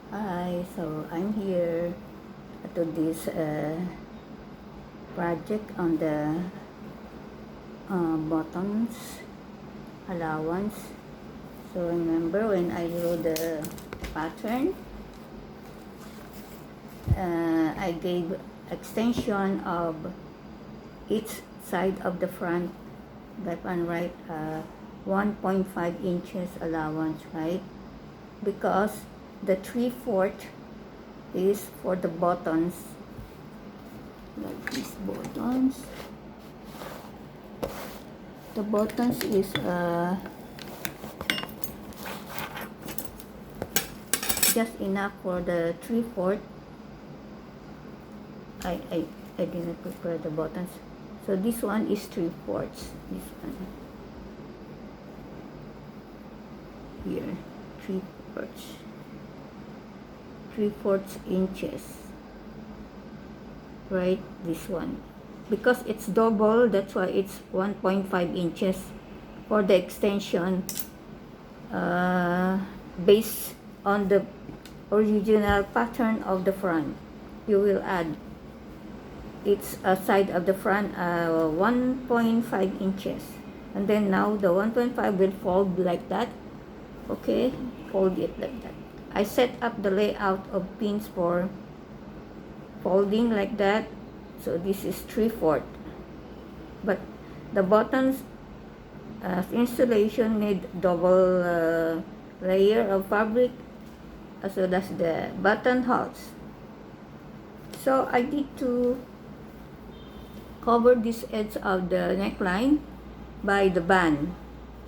Hi, so I'm here to this project on the buttons allowance. So remember when I drew the pattern, I gave extension of each side of the front left and right 1.5 inches allowance, right? Because the 3/4 is for the buttons, like these buttons. The buttons is just enough for the 3/4. I, I, I didn't prepare the buttons. So this one is 3/4. This one here, 3/4. 3/4 inches. Right, this one. Because it's double, that's why it's 1.5 inches for the extension. Based on the original pattern of the front, you will add each side of the front 1.5 inches, and then now the 1.5 will fold like that. Okay, fold it like that. I set up the layout of pins for folding like that. So this is 3/4, but the buttons installation need double layer of fabric, so that's the button holes. So I need to cover this edge of the neckline by the band.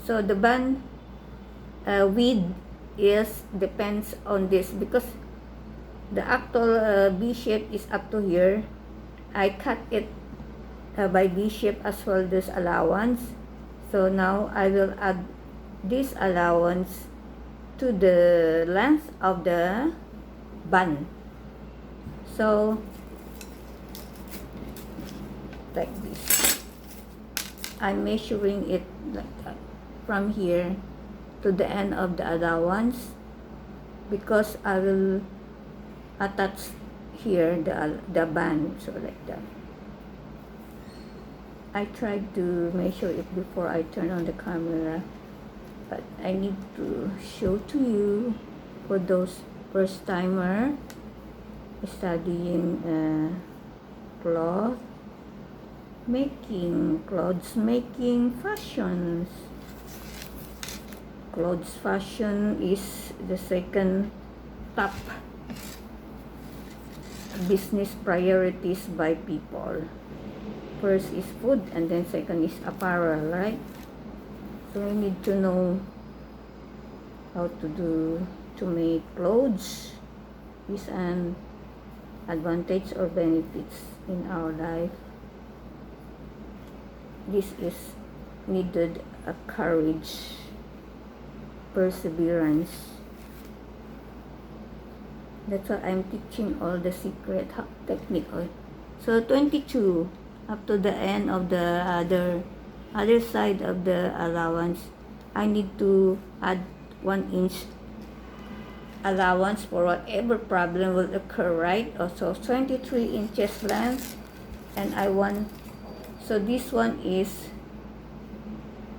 So the band width is depends on this, because the actual V shape is up to here. I cut it by V shape as well, this allowance. So now I will add this allowance to the length of the band. So like this, I'm measuring it like that from here to the end of the allowance, because I will attach here the band. So like that, I tried to measure it before I turn on the camera, but I need to show to you for those first timer studying cloth making, clothes making, fashions. Clothes fashion is the second top business priorities by people. First is food, and then second is apparel, right? So we need to know how to make clothes is an advantage or benefits in our life. This is needed a courage, perseverance. That's why I'm teaching all the secret technique. So 22 up to the end of the other side of the allowance, I need to add 1 inch allowance for whatever problem will occur, right? Also 23 inches length, and I want, so this one is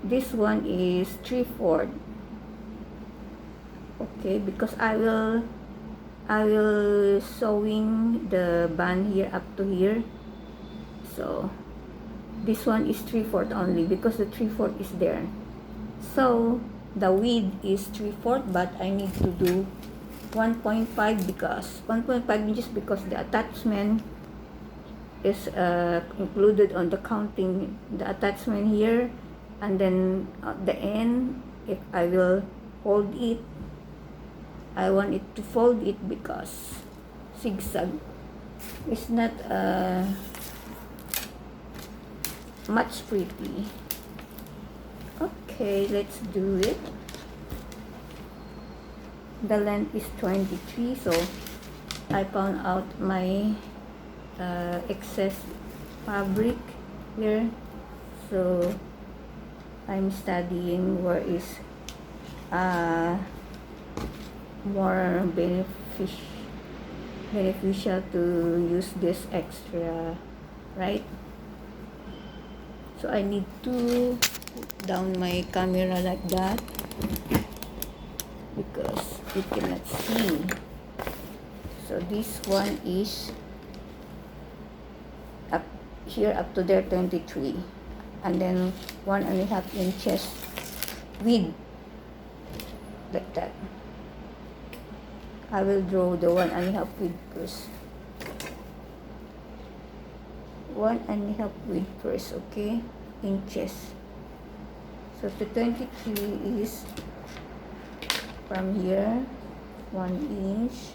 3/4. Okay, because I will sewing the band here up to here. So this one is 3/4 only, because the 3/4 is there. So the width is 3/4, but I need to do 1.5, because 1.5 inches, because the attachment is included on the counting, the attachment here, and then at the end, if I will fold it, I want it to fold it, because zigzag is not much pretty. Okay, let's do it. The length is 23, so I found out my excess fabric here. So I'm studying where is more beneficial to use this extra, right? So I need to put down my camera like that because you cannot see. So this one is up here up to there 23, and then 1.5 inches width like that. I will draw the 1.5 width first. 1.5 width first, okay? Inches. So the 23 is from here 1 inch,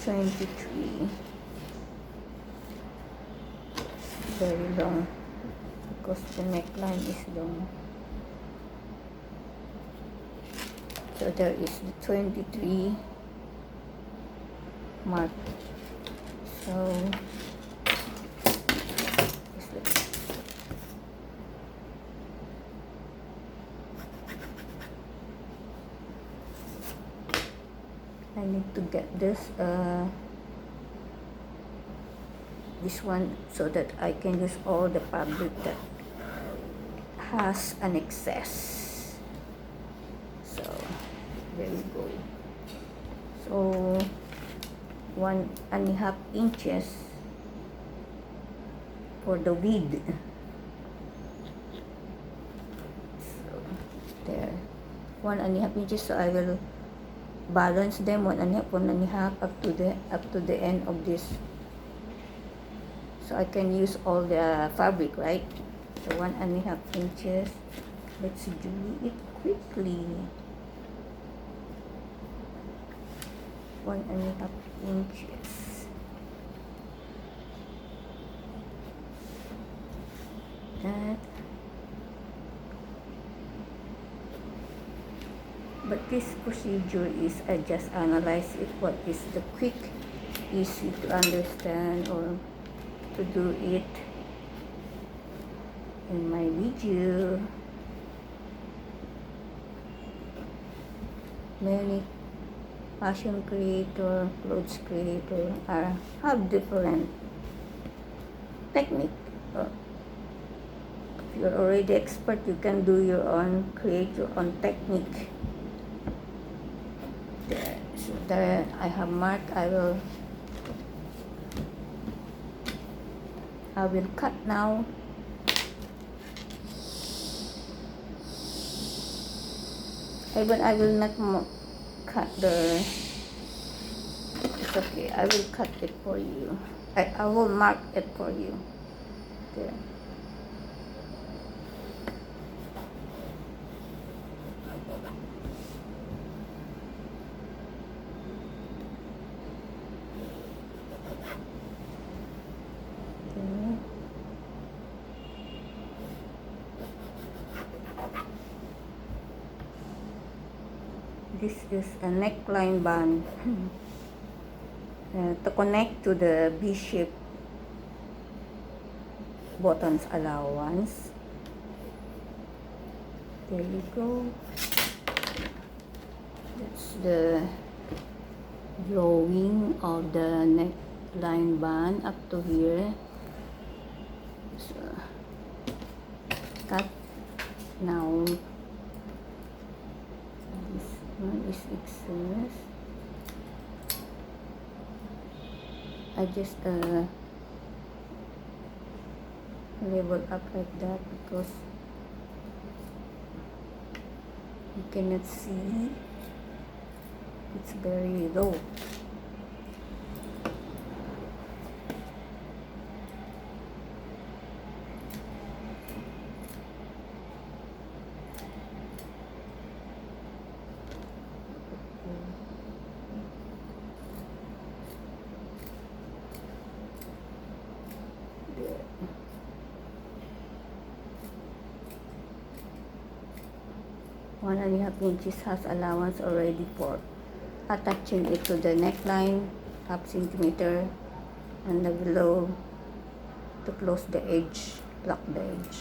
23, very long because the neckline is long. So there is the 23 mark. So just like that. I need to get this one so that I can use all the fabric that has an excess. So there we go. So 1.5 inches for the width. So there, 1.5 inches. So I will balance them 1.5 up to the end of this. So I can use all the fabric, right? So 1.5 inches. Let's do it quickly. 1.5 inches. That. But this procedure is, I just analyze it, what is the quick, easy to understand or to do it in my video. Many fashion creator, clothes creator have different technique. If you're already expert, you can do your own, create your own technique. There, so there I have marked. I will cut now. Even I will not cut the, it's okay, I will cut it for you. I will mark it for you. There. This is a neckline band to connect to the V-shape buttons allowance. There you go. That's the drawing of the neckline band up to here. So cut now. This one is excess. I just level up like that because you cannot see, it's very low. There. 1.5 inches has allowance already for attaching it to the neckline, 0.5 centimeter, and the below to close the edge, lock the edge.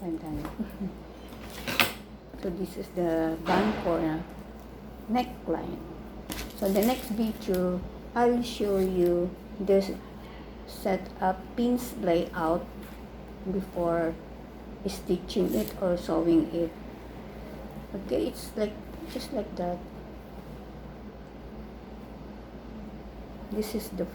I'm done. So this is the band corner neckline. So the next video, I'll show you this set up pins layout before stitching it or sewing it. Okay, it's like just like that. This is the